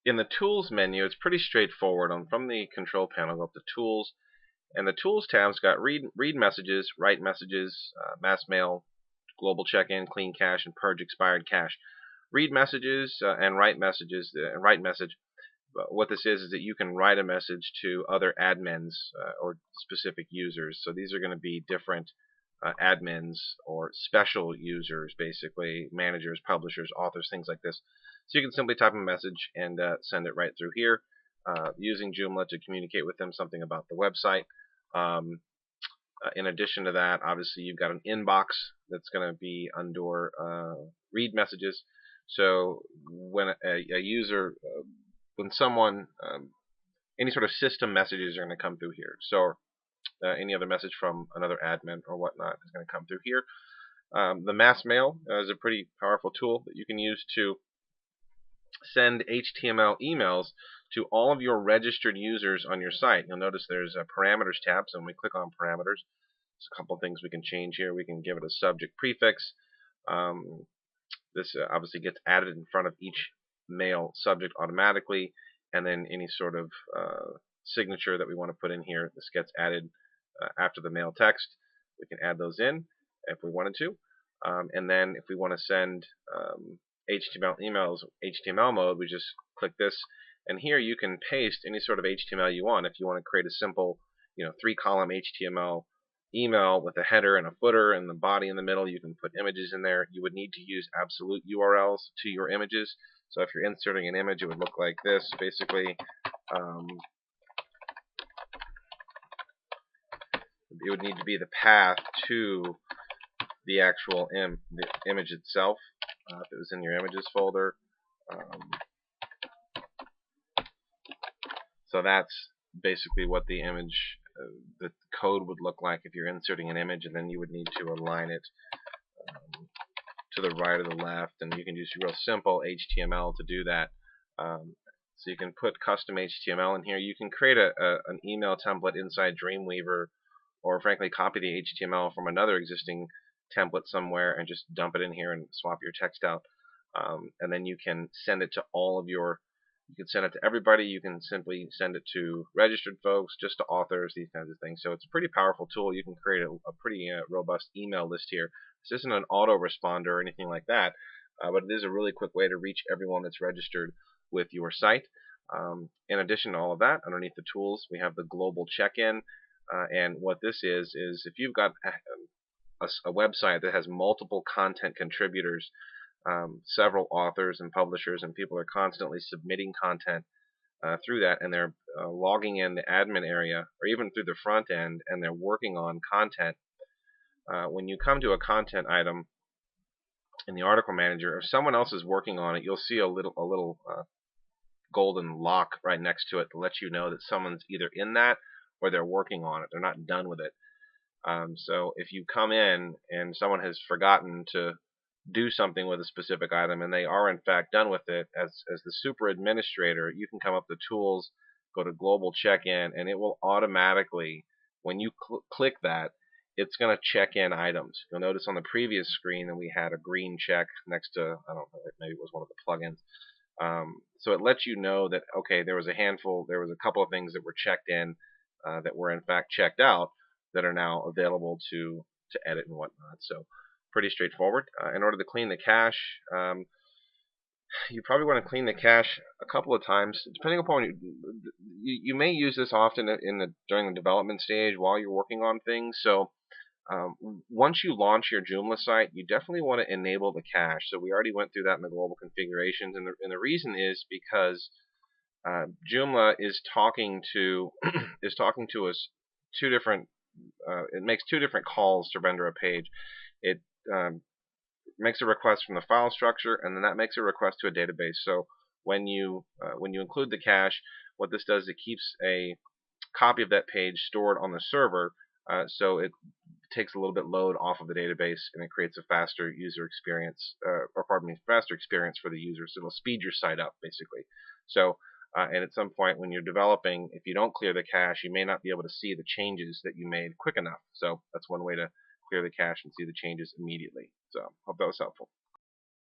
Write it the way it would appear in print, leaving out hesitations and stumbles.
in the Tools menu, it's pretty straightforward. From the Control panel, go up to Tools, and the Tools tab's got read messages, write messages, mass mail, global check-in, clean cache, and purge expired cache. Read messages and write messages. Write message. What this is that you can write a message to other admins or specific users. So these are going to be different admins or special users, basically managers, publishers, authors, things like this. So you can simply type a message and send it right through here using Joomla to communicate with them something about the website. In addition to that, obviously you've got an inbox that's going to be under read messages. So when a user, when someone, any sort of system messages are going to come through here. So any other message from another admin or whatnot is going to come through here. The mass mail is a pretty powerful tool that you can use to send HTML emails to all of your registered users on your site. You'll notice there's a parameters tab, so when we click on parameters, there's a couple things we can change here. We can give it a subject prefix. This obviously gets added in front of each mail subject automatically, and then any sort of signature that we want to put in here, this gets added after the mail text. We can add those in if we wanted to. And then if we want to send HTML emails, HTML mode, we just click this, and here you can paste any sort of HTML you want. If you want to create a simple, 3-column HTML email with a header and a footer and the body in the middle, you can put images in there. You would need to use absolute URLs to your images. So if you're inserting an image, it would look like this, basically. It would need to be the path to the actual the image itself. If it was in your images folder. So that's basically what the image, the code would look like if you're inserting an image, and then you would need to align it to the right or the left, and you can use real simple HTML to do that. So you can put custom HTML in here. You can create an email template inside Dreamweaver, or frankly copy the HTML from another existing template somewhere and just dump it in here and swap your text out. And then you can send it to all of your, you can send it to everybody. You can simply send it to registered folks, just to authors, these kinds of things. So it's a pretty powerful tool. You can create a pretty robust email list here. This isn't an autoresponder or anything like that, but it is a really quick way to reach everyone that's registered with your site. In addition to all of that, underneath the tools, we have the global check-in. And what this is if you've got a website that has multiple content contributors, several authors and publishers, and people are constantly submitting content through that, and they're logging in the admin area or even through the front end, and they're working on content. When you come to a content item in the article manager, if someone else is working on it, you'll see a little golden lock right next to it to let you know that someone's either in that or they're working on it. They're not done with it. So if you come in and someone has forgotten to do something with a specific item and they are in fact done with it, as the super administrator, you can come up to tools, go to global check-in, and it will automatically, when you click that, it's going to check in items. You'll notice on the previous screen that we had a green check next to, I don't know, maybe it was one of the plugins. So it lets you know that, okay, there was a couple of things that were checked in that were in fact checked out that are now available to edit and whatnot. So pretty straightforward. In order to clean the cache, you probably want to clean the cache a couple of times, depending upon you may use this often during the development stage while you're working on things. So once you launch your Joomla site, you definitely want to enable the cache. So we already went through that in the global configurations, and the reason is because Joomla is talking to us two different. It makes two different calls to render a page. It makes a request from the file structure, and then that makes a request to a database. So when you include the cache, what this does, it keeps a copy of that page stored on the server, so it takes a little bit load off of the database, and it creates a faster user experience, faster experience for the user. So it'll speed your site up, basically. So and at some point when you're developing, if you don't clear the cache, you may not be able to see the changes that you made quick enough. So that's one way to clear the cache and see the changes immediately. So hope that was helpful.